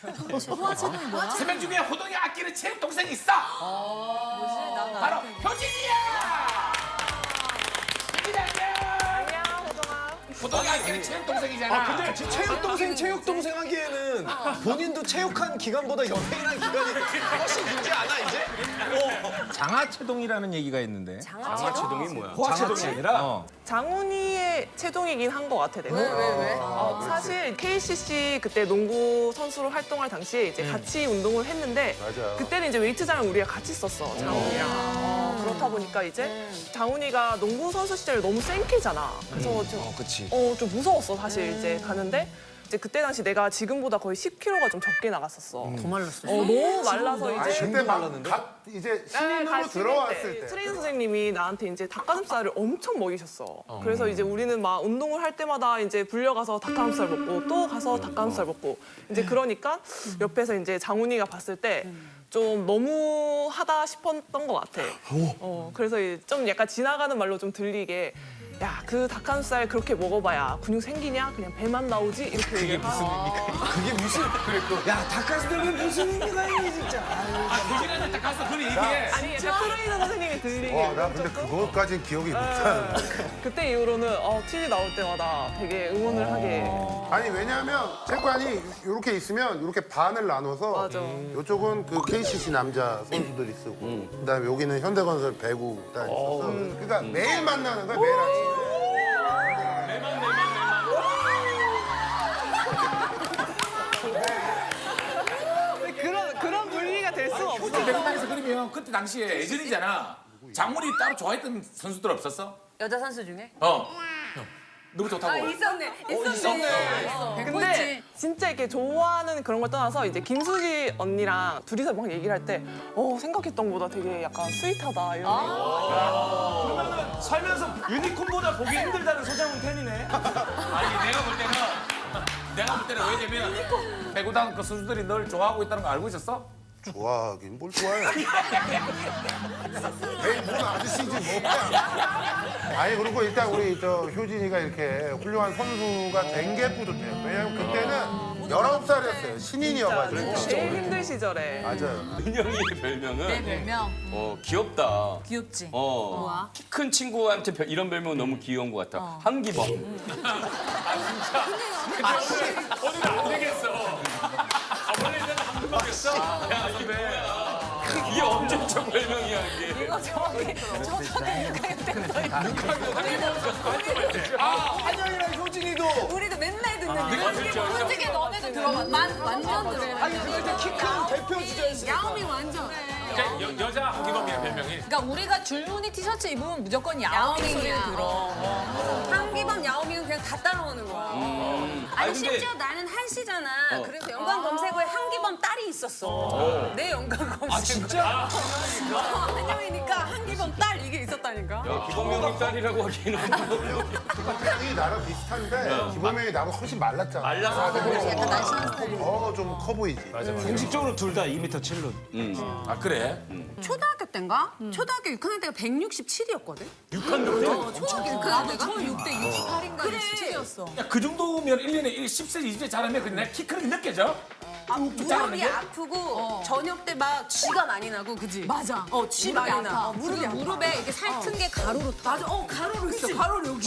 호화체동이 뭐야? 세 명 중에 호동이 아끼는 체육 동생이 있어. 뭐지? 난 바로 안 효진이야. 효진이 안녕. 호동아. 호동이 아끼는 체육 동생이잖아. 근데 체육 동생 하기에는 본인도 체육한 기간보다 연예인한 기간이 훨씬 길지 않아 이제? 장하체동이라는 얘기가 있는데. 장하체동이 뭐야? 호화체동이 아니라. 장훈이의 체동이긴 한 것 같아 내가. 왜? 사실 KCC 그때 농구 선수로 활동할 당시에 이제 같이 운동을 했는데 그때는 이제 웨이트장을 우리가 같이 썼어 장훈이랑. 그렇다 보니까 이제 장훈이가 농구 선수 시절에 너무 생캐잖아. 그래서 좀 무서웠어 사실 이제 가는데. 이제 그때 당시 내가 지금보다 거의 10kg가 좀 적게 나갔었어. 더 말랐어. 너무 말라서 이제 그때 막 이제 신인으로 같이 들어왔을 때. 트레이너 선생님이 나한테 이제 닭가슴살을 엄청 먹이셨어. 그래서 이제 우리는 막 운동을 할 때마다 이제 불려가서 닭가슴살 먹고 또 가서 닭가슴살 먹고 이제 그러니까 옆에서 이제 장훈이가 봤을 때 좀 너무 하다 싶었던 것 같아. 그래서 좀 약간 지나가는 말로 좀 들리게 야, 그 닭가슴살 그렇게 먹어봐야 근육 생기냐? 그냥 배만 나오지? 이렇게 그게 무슨 의미가 그게 무슨 야 닭가슴살은 무슨 의미가 있니 진짜? 효진이한테 딱 가서 그런 얘기해. 아니, 약간 트레이너 선생님이 들리게. 와, 나 근데 그것까진 기억이 못하는데. 그때 이후로는 TV 나올 때마다 되게 응원을 하게. 아니, 왜냐하면 체육관이 이렇게 있으면 이렇게 반을 나눠서 맞아. 이쪽은 그 KCC 남자 선수들이 쓰고 그다음에 여기는 현대건설 배구 딱 있어서 그러니까 매일 만나는 거야, 매일 아침에. 그런 분위기가 될 수가 없어. 배구장에서 그러면 그때 당시에 예전이잖아. 장훈이 따로 좋아했던 선수들 없었어? 여자 선수 중에? 누구 좋다고? 있었네. 근데 진짜 이렇게 좋아하는 그런 걸 떠나서 이제 김수지 언니랑 둘이서 막 얘기를 할 때 생각했던 것보다 되게 약간 스윗하다 이런. 살면서 유니콘보다 보기 힘들다는 소장훈 팬이네. 아니 내가 볼 때는 왜냐면 배구단 그 선수들이 널 좋아하고 있다는 거 알고 있었어? 좋아하긴 뭘 좋아해. 에이, 뭔 아저씨지 뭐야. 아니, 그리고 일단 우리 효진이가 이렇게 훌륭한 선수가 된 게 뿌듯해요. 왜냐면 그때는 19살이었어요. 신인이어가지고. 제일 힘든 시절에. 맞아요. 은영이의 별명은 내 별명 귀엽다. 귀엽지? 뭐야? 키 큰 친구한테 이런 별명 너무 귀여운 것 같아. 한기범. 어디가 안 되겠어. 원래는 한국이었어. 야 선배. 이게 엄청 별명이야 이게. 이거 저기 초등학교 6학년 때부터 한영이랑 효진이도 우리도 맨날 듣는데 솔직히 너네도 들어봐 완전 들어 아니 그때 키 큰 대표 주자였어. 야오밍 완전 여자 한기범이야 별명이. 그러니까 우리가 줄무늬 티셔츠 입으면 무조건 야오밍 소리를 들어 한기범 야오밍은 그냥 다 따라오는 거야 아니, 근데- 심지어 나는 한씨잖아 그래서 연관 검색어에 한기범 딸이 있었어 내 연관 검색어에 아 진짜? 한영이니까 한기범 딸 이게 있었다니까 기범형님 딸이라고 하기에는 형이 나랑 비슷한데 기범형이 나보다 훨씬 말랐잖아. 말라서. 약간 날씬한 스타일 좀 커 보이지. 공식적으로 둘 다 2m 7로. 아 그래? 초등학교 때인가? 초등학교 6학년 때가 167이었거든 6학년 때? 초등학교 6학년 때가? 저 6대 68인가 67이었어 야, 그 정도면 1년에 10cm, 20cm 자라면 그냥 키 크는 게 느껴져? 무릎이 아프고 저녁 때 막 쥐가 많이 나고 그지? 맞아. 쥐 많이 나. 무릎에 이렇게 살튼 게 가로로 맞아. 가로로 있어. 가로로 여기.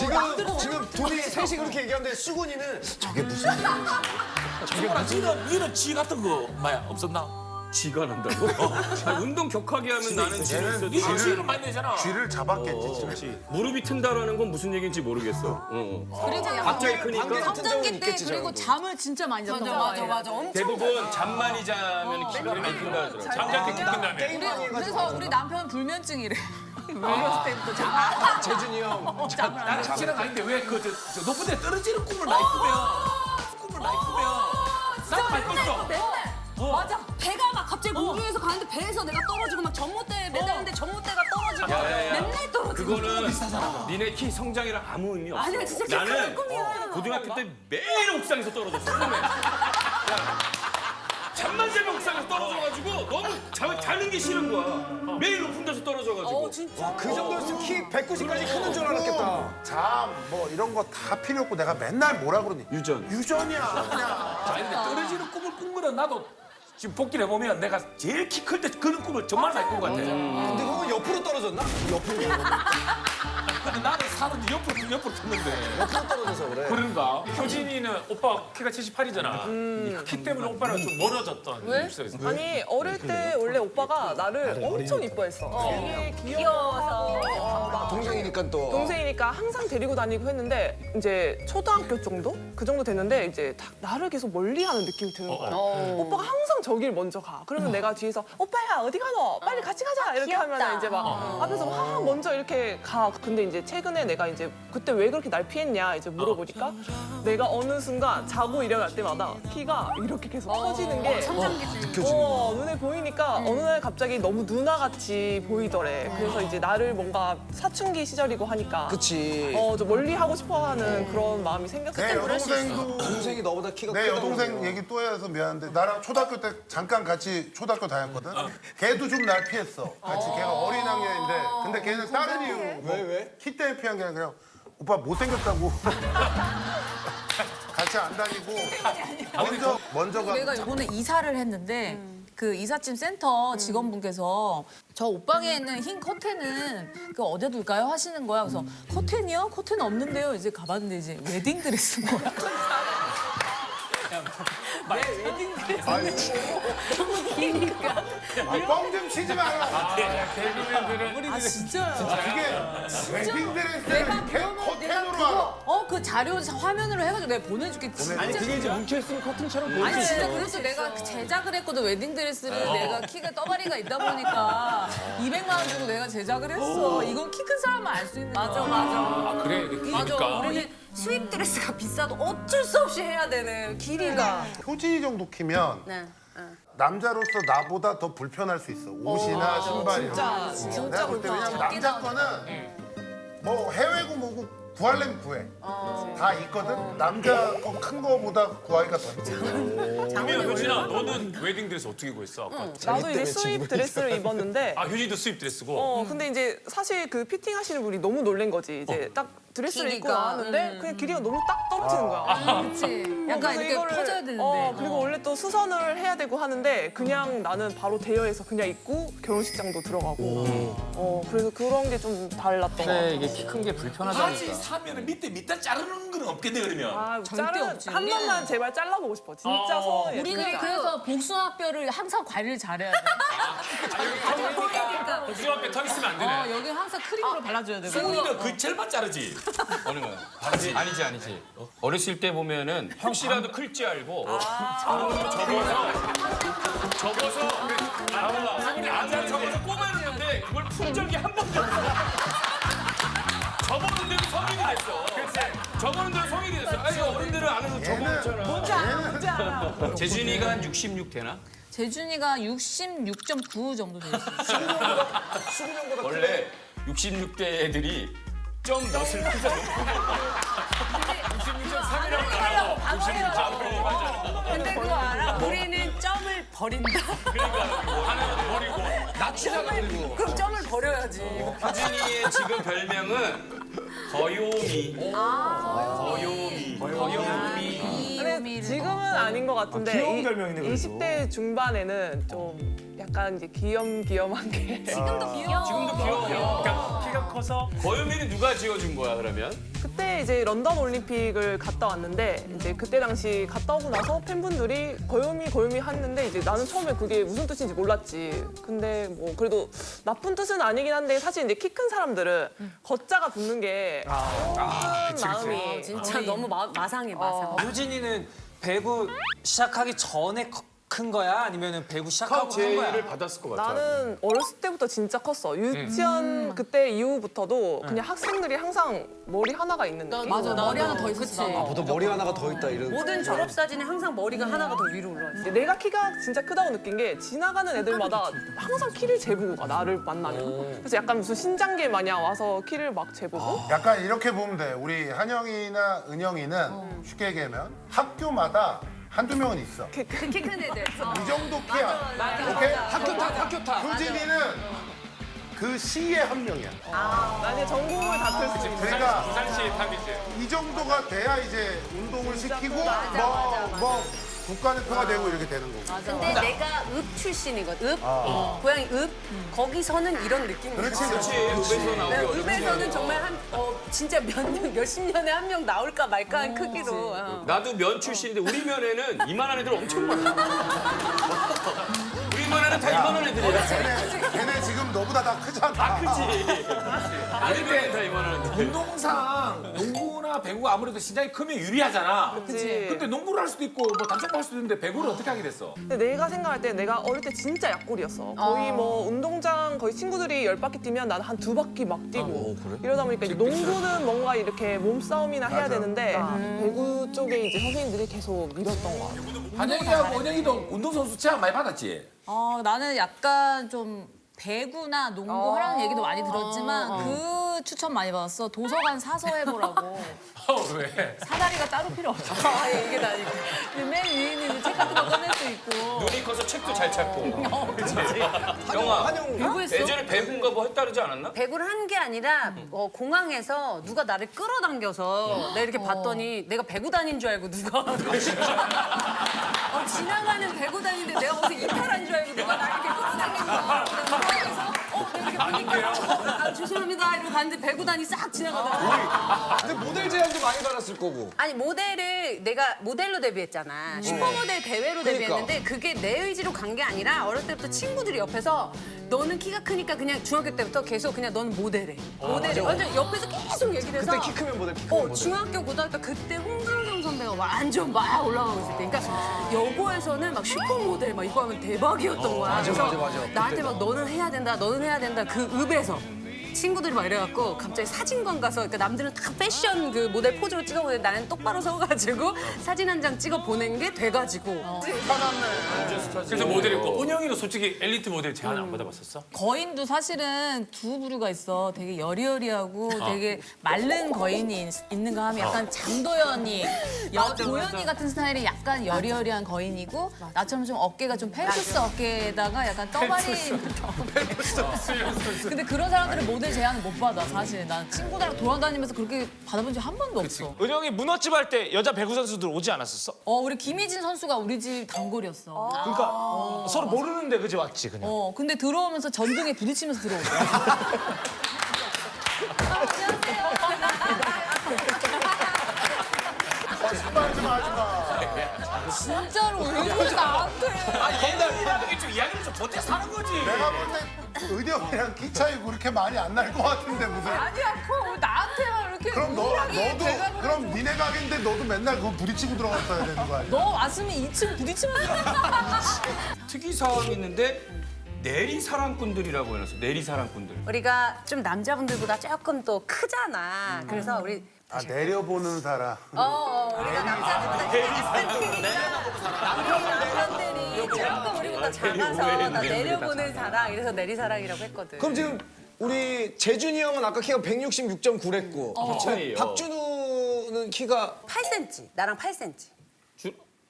지금 둘이 셋이 그렇게 얘기하는데 수근이는 저게 무슨 일이야? 니는 쥐 같은 거 마야 없었나? 쥐가 난다고? 운동 격하게 하면 나는 쥐를 써도 니는 쥐를 많이 내잖아. 쥐를 잡았겠지. 무릎이 튼다라는 건 무슨 얘기인지 모르겠어. 그리고 갑자기 크니까 성장기 때 그리고 잠을 진짜 많이 잤던 거야. 맞아. 엄청 대부분 잠만이 자면 키가 많이 튼다 하더라고. 잠잘 때 큰 게임 많이 해가지고. 그래서 우리 남편은 불면증이래. 어렸을 때부터 잠. 재준이 형. 나는 쥐는 아닌데 왜 저 높은 데 떨어지는 꿈을 많이 꾸면 나도 많이 꿨어. 맞아. 배가 막 갑자기 공중에서 가는데 배에서 내가 떨어지고 막 전봇대에 매달리는데 전봇대가 떨어지고 맨날 떨어지고. 그거는 니네 키 성장이랑 아무 의미 없어. 아니야, 진짜 키 나는 크는 꿈이야. 고등학교 때 매일 옥상에서 떨어졌어. 꿈에. 잠만 자면 옥상에서 떨어져가지고 너무 자는 게 싫은 거야. 매일 높은 데서 떨어져가지고. 진짜. 그 정도였으면 키 190까지 크는 줄 알았겠다. 잠, 뭐 이런 거 다 필요 없고 내가 맨날 뭐라 그러니? 유전. 유전이야, 그냥. 아니 근데 떨어지는 꿈을 꾼 거는 나도 지금 복기를 해보면 내가 제일 키 클 때 그런 꿈을 정말 많이 꾼 것 같아. 근데 그건 옆으로 떨어졌나? 옆으로 근데 나는 사는데 옆으로 탔는데. 옆으로 떨어져서 그래. 그런가? 효진이는 오빠 키가 78이잖아. 키 때문에 오빠랑 좀 멀어졌던 입장이 있어. 아니 어릴 때 원래 오빠가 나를 엄청 이뻐했어. 되게 귀여워서 막 동생이니까 또. 동생이니까 항상 데리고 다니고 했는데 이제 초등학교 정도? 그 정도 됐는데 이제 나를 계속 멀리하는 느낌이 드는 거야. 오빠가 항상 저길 먼저 가. 그러면 내가 뒤에서 오빠야 어디 가노? 빨리 같이 가자. 이렇게 하면 이제 막 앞에서 막 먼저 이렇게 가. 근데 이제 최근에 내가 이제 그때 왜 그렇게 날 피했냐 이제 물어보니까 내가 어느 순간 자고 일어날 때마다 키가 이렇게 계속 커지는 게 눈에 보이니까 어느 날 갑자기 너무 누나같이 보이더래. 그래서 이제 나를 뭔가 사춘기 시절이고 하니까 그치. 좀 멀리 하고 싶어하는 그런 마음이 생겼을 내 때 여동생도 동생이 너보다 키가 내 크다고 여동생 그러고. 얘기 또 해서 미안한데 나랑 초등학교 때 잠깐 같이 초등학교 다녔거든. 걔도 좀 날 피했어. 같이 걔가 어린 학년인데 근데 걔는 다른 이유. 왜? 키 때문에 피한 게 아니라 그냥 오빠 못생겼다고. 같이 안 다니고 먼저가 내가 이번에 이사를 했는데 그 이삿짐 센터 직원분께서 저 옷방에 있는 흰 커튼은 그 어디에 둘까요? 하시는 거야. 그래서 커튼이요? 커튼 없는데요. 이제 가봤는데 이제 웨딩 드레스인 거야. 뻥 좀 치지 마라. 개그맨들은 아 진짜요? 그게 웨딩 드레스를 커튼으로 하라. 그 자료 화면으로 해가지고 내가 보내줄게. 진짜. 그게 이제 뭉쳐있으면 커튼처럼 보일 아니 수 진짜 있어. 그래서 내가 제작을 했거든 웨딩 드레스를 내가 키가 떠다리가 있다 보니까 200만 원 주고 내가 제작을 했어. 이건 키 큰 사람만 알 수 있는 거야. 맞아. 아 그래 맞아. 그러니까. 우리는 수입 드레스가 비싸도 어쩔 수 없이 해야 되는 길이가. 효진이 정도 키면 네. 남자로서 나보다 더 불편할 수 있어. 옷이나 신발이. 진짜 내가 볼 때 왜냐면 남자 거는 뭐 해외고 뭐고 구하려면 구해. 다 있거든. 남자 거 큰 거보다 구하기가 더 힘들어. 그러면 효진아 너는 웨딩 드레스 어떻게 구했어? 아까? 나도 이제 수입 드레스를 입었는데 아 효진도 수입 드레스고. 근데 이제 사실 그 피팅 하시는 분이 너무 놀란 거지. 이제 딱 드레스를 입고 길이가, 나왔는데 그냥 길이가 너무 딱 떨어지는 거야. 그렇지. 약간 그래서 이렇게 이거를- 퍼져야 되는데. 그리고 원래 또 수선을 해야 되고 하는데 그냥 나는 바로 대여해서 그냥 입고 결혼식장도 들어가고. 그래서 그런 게 좀 달랐던 것 같아. 이게 키 큰 게 바지 불편하다니까. 사면은 밑에 자르는 건 없겠네 그러면. 아, 절대 없지. 한 번만 제발 잘라보고 싶어. 진짜 소원이야. 우리는 그래서 복숭아뼈를 항상 관리를 잘해야 돼. 복숭아뼈 터 있으면 안 되네. 여기 항상 크림으로 발라줘야 되고. 승훈이는 그 젤만 자르지. 어느 거야? 아니지. 어렸을 때 보면은 혹시라도 클 줄 알고 접어서 아자 접어서 꼽아놓는데 그걸 푼 적이 한 번도 없어. 접었는데도 성인이 됐어. 접었는데도 성인이 됐어. 아니 어른들은 안 해도 접어놓잖아. 뭔지 알아. 재준이가 한 66 되나? 재준이가 66.9 정도 돼 있어. 원래 66대 애들이 점 몇을 혼자 놓고 66.3이라고 나라고 66.3 맞아. 근데 그거 알아? 우리는 점을 버린다. 하나는 버리고 납치자가 그리고. 그럼 점을 버려야지. 효진이의 지금 별명은 거요미. 거요미. 근데 지금은 아닌 것 같은데 귀여운 별명이네, 그래도. 20대 중반에는 좀 약간 이제 귀염귀염한 게 지금도 귀여워. 지금도 귀여워. 그러니까 키가 커서 거요미는 누가 지어준 거야 그러면? 그때 이제 런던 올림픽을 갔다 왔는데 이제 그때 당시 갔다 오고 나서 팬분들이 거요미 했는데 이제 나는 처음에 그게 무슨 뜻인지 몰랐지. 근데 뭐 그래도 나쁜 뜻은 아니긴 한데 사실 이제 키 큰 사람들은 거자가 붙는 게 마음이 진짜 너무 마상해 마상. 효진이는 배구 시작하기 전에 큰 거야? 아니면 배구 시작하고 큰 거야? 제의를 받았을 것 같아. 나는 어렸을 때부터 진짜 컸어. 유치원 그때 이후부터도 그냥 학생들이 항상 머리 하나가 있는 느낌. 맞아, 머리 하나 더 있었어. 보통 머리 하나가 더 있다 이런. 모든 졸업 사진에 항상 머리가 하나가 더 위로 올라와 있어. 내가 키가 진짜 크다고 느낀 게 지나가는 애들마다 항상 키를 재보고 가, 나를 만나면. 그래서 약간 무슨 신장계 마냥 와서 키를 막 재보고. 약간 이렇게 보면 돼. 우리 한영이나 은영이는 쉽게 얘기하면 학교마다 한두 명은 있어. 키 큰 애들. 이 정도 키야. 오케이? 학교 타. 효진이는 그 시의 한 명이야. 만약에 전공을 다툴 수 있는. 그러니까 부산시의 탑이지. 이 정도가 돼야 이제 운동을 시키고 뭐 국가대표가 되고 이렇게 되는 거고. 근데 내가 읍 출신이거든. 읍. 고향이 읍. 거기서는 이런 느낌이 그렇지, 그렇지. 읍에서 나오기 읍에서는 정말 진짜 몇십 년에 한 명 나올까 말까 한 크기로. 나도 면 출신인데 우리 면에는 이만한 애들 엄청 많아. 우리 면에는 다 이만한 애들이야. 걔네 지금 너보다 다 크잖아. 그치? 우리 면에는 다 이만한 애들. 운동상 농구나 배구가 아무래도 신장이 크면 유리하잖아. 그치. 근데 농구를 할 수도 있고 뭐 단축할 수도 있는데 배구를 어떻게 하게 됐어? 근데 내가 생각할 때 내가 어릴 때 진짜 약골이었어. 거의 뭐 운동장 거의 친구들이 10바퀴 뛰면 나는 한 2바퀴 막 뛰고 이러다 보니까 이제 농구는 뭔가 이렇게 몸싸움이나 해야 되는데 배구 쪽에 이제 선생님들이 계속 밀었던 것 같아. 한영이하고 은영이도 운동선수 제안 많이 받았지? 나는 약간 좀 배구나 농구 하라는 얘기도 많이 들었지만 그 추천 많이 받았어. 도서관 사서 해보라고. 왜? 사다리가 따로 필요 없어. 이게 다니까. 맨 위에 있는 책 같은 거 꺼낼 수 있고. 눈이 커서 책도 잘 찾고. 그치. 영아, 배구했어? 예전에 배구인가 뭐 했다 그러지 않았나? 배구를 한 게 아니라 공항에서 누가 나를 끌어당겨서 내가 이렇게 봤더니 내가 배구 다닌 줄 알고 누가 지나가는 배구 다니는데 내가 무슨 이탈한 줄 알고 누가 나를 이렇게 끌어당겨서 공항에서 내가 이렇게 보니까 죄송합니다 이러고 갔는데 배구 단이 싹 지나가더라고. 근데 모델 제안도 많이 받았을 거고. 아니 모델을 내가 모델로 데뷔했잖아. 슈퍼모델 대회로 데뷔했는데 그게 내 의지로 간 게 아니라 어렸을 때부터 친구들이 옆에서 너는 키가 크니까 그냥 중학교 때부터 계속 그냥 너는 모델해. 모델해. 완전 옆에서 계속 얘기를 해서. 그때 키 크면 모델, 키 크면 모델. 중학교 고등학교 그때 홍진경 선배가 완전 막 올라가고 있을 때. 그러니까 여고에서는 막 슈퍼모델 막 이거 하면 대박이었던 거야. 맞아, 그래서 맞아. 나한테 막 너는 해야 된다, 너는 해야 된다. 그 읍에서. 친구들이 막 이래갖고 갑자기 사진관 가서 그러니까 남들은 다 패션 그 모델 포즈로 찍어보는데 나는 똑바로 서가지고 사진 한 장 찍어 보낸 게 돼가지고 그래서 모델했고. 은영이도 솔직히 엘리트 모델 제안 안 받아봤었어? 거인도 사실은 두 부류가 있어. 되게 여리여리하고 되게 마른 거인이 있는가 하면 약간 장도연이, 도연이 같은 스타일이 약간 여리여리한 거인이고 나처럼 좀 어깨가 좀 펠프스 어깨에다가 약간 떠바리. 근데 그런 사람들은 모델 제안을 못 받아 사실. 난 친구들이랑 돌아다니면서 그렇게 받아본 적 한 번도 없어. 은영이 문어집 할 때 여자 배구 선수들 오지 않았었어? 우리 김희진 선수가 우리 집 단골이었어. 그러니까 서로 모르는데 그지 왔지 그냥. 근데 들어오면서 전등에 부딪히면서 들어오더라. 신발 좀 하지 마. 진짜로 왜 그래 나한테. 옛날이라는 게 좀 이야기를 좀 보태 사는 거지. 내가 볼 때 은영이랑 키 차이 그렇게 많이 안 날 것 같은데 무슨. 아니야, 왜 나한테만 이렇게 그럼 우울하게 너도 대답을 그럼 니네 가게인데 너도 맨날 그거 부딪히고 들어갔어야 되는 거 아니야? 너 왔으면 2층 부딪히면서. 특이 사항이 있는데 내리사랑꾼들이라고 해놨어. 내리사랑꾼들. 우리가 좀 남자분들보다 조금 또 크잖아. 그래서 우리 아 내려보는 사람. 우리가 남자들보다 약간 크니까 남자들이 조금 우리보다 작아서 나 내려보는 사랑 이래서 내리사랑이라고 했거든. 그럼 지금 우리 재준이 형은 아까 키가 166.9랬고 차이요. 박준우는 키가 8cm. 나랑 8cm.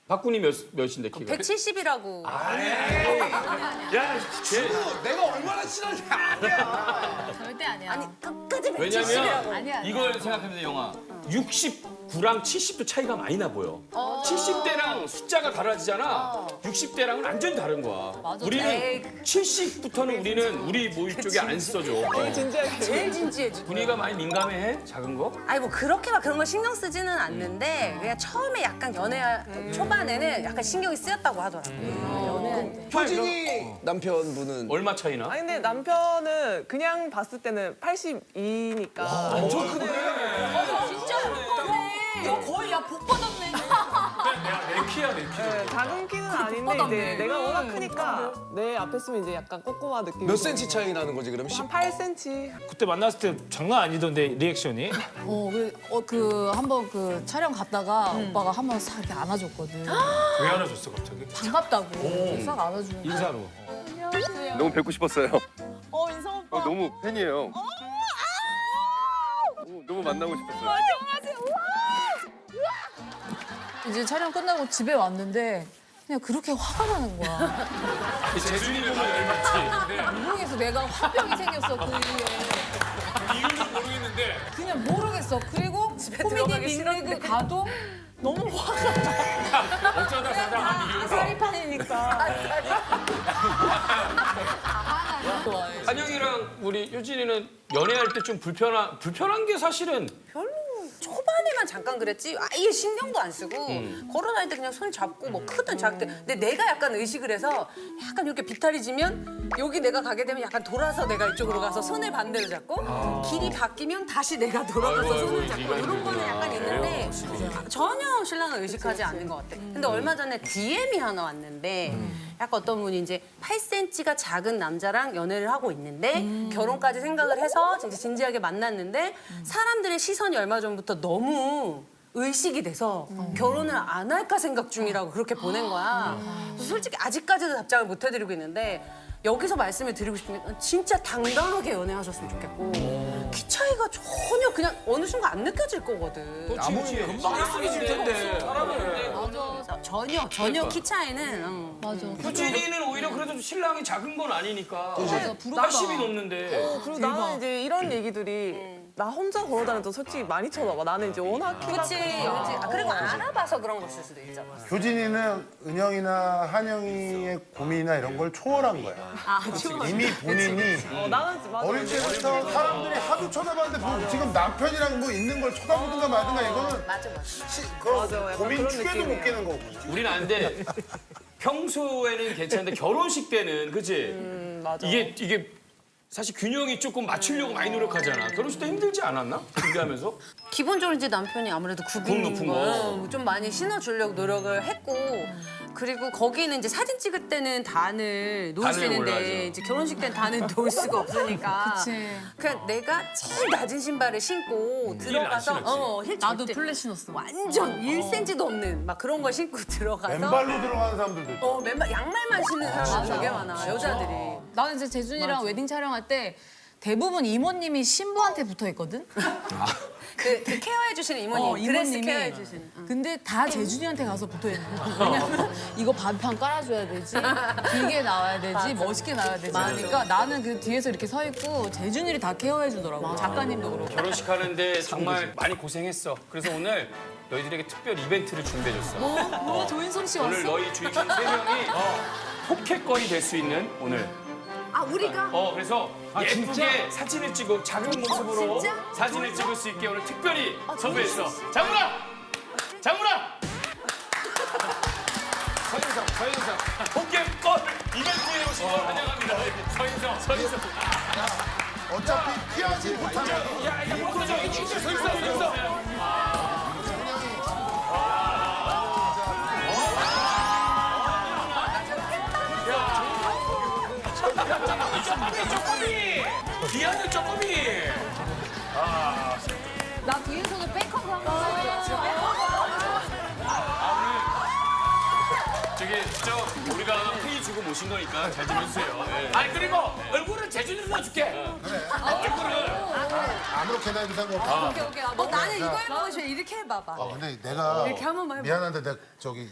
박군이 몇인데 키가? 170이라고. 야, 쟤 내가 얼마나 친한지 아냐. 절대 아니야. 아니 끝까지 170이라고. 왜냐면 아니야. 이걸 생각해보면 영아 69랑 70도 차이가 많이 나 보여. 70대랑 숫자가 달라지잖아. 60대랑은 완전히 다른 거야. 우리는 70부터는 우리는 우리 모임 쪽에 안 써줘. 제일 진지해지. 분위기가 많이 민감해? 작은 거? 아니 뭐 그렇게 막 그런 걸 신경 쓰지는 않는데 그냥 처음에 약간 연애 초반에는 약간 신경이 쓰였다고 하더라고. 효진이 남편분은 얼마 차이나? 아니 근데 남편은 그냥 봤을 때는 82니까 엄청 크네. 진짜 예쁘네. 야, 거의 복 받았네. 내 키야, 내 키. 작은 키는 아닌데 이제 내가 워낙 크니까 내 앞에 쓰면 이제 약간 꼬꼬마 느낌. 몇 센치 차이 나는 거지 그럼? 한 8cm. 그때 만났을 때 장난 아니던데 리액션이. 한번 그 촬영 갔다가 오빠가 한 번 싹 이렇게 안아줬거든. 왜 안아줬어 갑자기? 반갑다고. 싹 안아주는. 인사로. 너무 뵙고 싶었어요. 인성 오빠. 너무 팬이에요. 너무 만나고 싶었어요. 이제 촬영 끝나고 집에 왔는데 그냥 그렇게 화가 나는 거야. 재준이 보면 열받지. 모르겠어. 내가 화병이 생겼어 그 이후에. 이유는 모르겠는데. 그냥 모르겠어. 그리고 코미디 빅리그 가도 너무 화가 나. 어쩌다 사장한 이유로. 사리판이니까. 한영이랑 우리 효진이는 연애할 때 좀 불편한 게 사실은 초반에만 잠깐 그랬지 아예 신경도 안 쓰고 걸어다닐 때 그냥 손 잡고 뭐 크든 작든 근데 내가 약간 의식을 해서 약간 이렇게 비탈해지면 여기 내가 가게 되면 약간 돌아서 내가 이쪽으로 가서 손을 반대로 잡고 길이 바뀌면 다시 내가 돌아가서 손을 잡고 이런 거는 약간 있는데 전혀 신랑을 의식하지 않는 것 같아. 근데 얼마 전에 DM이 하나 왔는데 약간 어떤 분이 이제 8cm가 작은 남자랑 연애를 하고 있는데 결혼까지 생각을 해서 진짜 진지하게 만났는데 사람들의 시선이 얼마 전부터 너무 의식이 돼서 결혼을 안 할까 생각 중이라고 그렇게 보낸 거야. 그래서 솔직히 아직까지도 답장을 못 해드리고 있는데 여기서 말씀을 드리고 싶은 게 진짜 당당하게 연애하셨으면 좋겠고 키 차이가 전혀 그냥 어느 순간 안 느껴질 거거든. 금방 익숙해질 텐데. 전혀 키 차이는 맞아. 효진이는 오히려 그래도 신랑이 작은 건 아니니까. 맞아. 부럽다. 80이 넘는데. 그리고 나는 이제 이런 얘기들이 나 혼자 걸어다녀도 솔직히 많이 쳐다봐. 나는 이제 워낙 키가 그렇지. 아, 그리고 알아봐서 그런 걸 수도 있잖아. 효진이는 은영이나 한영이의 고민이나 이런 걸 초월한 거야. 이미 본인이 나는 맞아. 어릴 때부터 사람들이 하도 쳐다봤는데 뭐 지금 남편이랑 뭐 있는 걸 쳐다보든가 말든가 이거는 맞아. 약간 고민 그런 축에도 못 느낌이야. 깨는 거고. 우리는 아는데 평소에는 괜찮은데 결혼식 때는 그치? 맞아. 이게 사실 균형이 조금 맞추려고 많이 노력하잖아. 결혼식 때 힘들지 않았나? 준비하면서? 기본적으로 이제 남편이 아무래도 굽 굽인 높은 거 좀 많이 신어주려고 노력을 했고 그리고 거기는 이제 사진 찍을 때는 단을 놓을 수 단을 있는데 올라가죠. 이제 결혼식 때는 단을 놓을 수가 없으니까 그치. 그냥 내가 제일 낮은 신발을 신고 들어가서 힐 나도 절대 플랫 신었어. 완전 1cm도 없는 막 그런 걸 신고 들어가서 맨발로 들어가는 사람들도 있고. 맨발 양말만 신는 사람이 되게 많아 여자들이. 나는 이제 재준이랑 웨딩 촬영할 때 대부분 이모님이 신부한테 붙어 있거든. 그 케어해 주시는 이모님 드레스 케어해 주시는. 근데 다 재준이한테 가서 붙어 있는 거야. 왜냐면 이거 반판 깔아줘야 되지, 길게 나와야 되지, 멋있게 나와야 되지. 그러니까 나는 그 뒤에서 이렇게 서 있고 재준이를 다 케어해 주더라고. 작가님도 그렇고. 결혼식 하는데 정말 많이 고생했어. 그래서 오늘 너희들에게 특별 이벤트를 준비해줬어. 뭐 조인성 씨 오늘 왔어? 너희 주인 세 명이 포켓권이 될 수 있는 오늘. 아 우리가 그래서 예쁘게 사진을 찍고 작은 모습으로 사진을 찍을 수 있게 오늘 특별히 섭외했어. 장훈아! 장훈아! 서인성. 포켓권 이벤트에 오신 걸 환영합니다. 서인성. 어차피 피하지 못하면 야, 이거 풀어줘. 서인성. 쪼꼬미! 귀하는 쪼꼬미! 나 뒤에서도 백허그 한 번. 우리가 페이 주고 모신 거니까 잘 좀 해주세요. 아니, 그리고 얼굴은 재준이로 넣어줄게. 얼굴을. 아무렇게나 해도 상관없어. 오케이. 나는 이거 해보고 싶어. 이렇게 해봐봐. 근데 내가 이렇게 한 번만 해봐. 미안한데 내가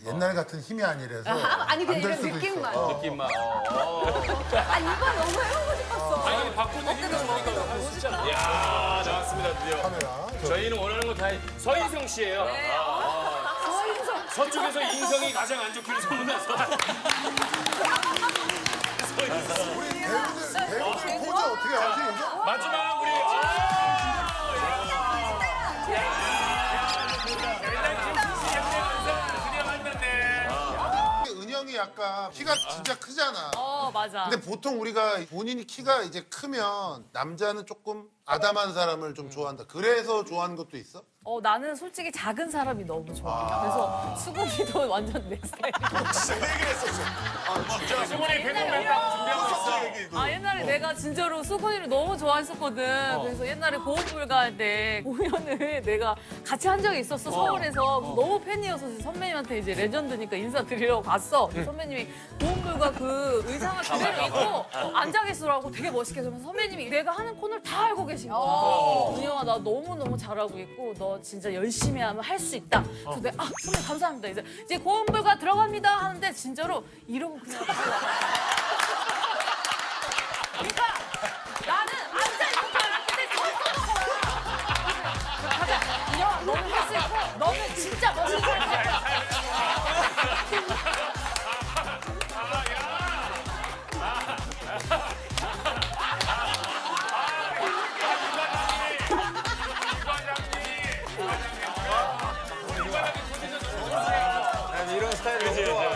옛날 같은 힘이 아니라서 아니 그냥 안 될 이런 수도 느낌만. 있어. 느낌만. 이거 너무 해보고 싶었어. 아니, 바꾸는 힘이 좋으니까 너무 진짜. 이야, 나왔습니다, 드디어. 카메라. 저희는 원하는 거 다 서인성 씨예요. 서쪽에서 인성이 가장 안 좋기로 소문나서. 우리 배우들 포즈 어떻게 하지? 이거? 마지막 우리. 은영이 약간 키가 진짜 크잖아. 맞아. 근데 보통 우리가 본인이 키가 이제 크면 남자는 조금 아담한 사람을 좀 좋아한다. 그래서 좋아하는 것도 있어? 나는 솔직히 작은 사람이 너무 좋아. 그래서 수근이도 완전 내 스타일. 수근이 100번 뺐다고 준비하고 있어. 아 옛날에 내가 진짜로 수근이를 너무 좋아했었거든. 그래서 옛날에 고음불가 할 때 공연을 내가 같이 한 적이 있었어 서울에서. 너무 팬이어서 선배님한테 이제 레전드니까 인사드리려고 갔어. 선배님이 고음불가 그 의상을 그대로 입고 앉아 계시더라고. 되게 멋있게. 그러면서 선배님이 내가 하는 코너를 다 알고 계신 거야. 은영아 나 너무 잘하고 있고 너 진짜 열심히 하면 할 수 있다. 그래서 내가 선배님 감사합니다. 이제 고음불가 들어갑니다 하는데 진짜로 이러고 그냥 그러니까 나는 앉아 있는 줄 알았는데 서 야, 너는 할 수 있고 너는 진짜 멋있는 걸 할 거야. 이런 스타일 너무 좋아.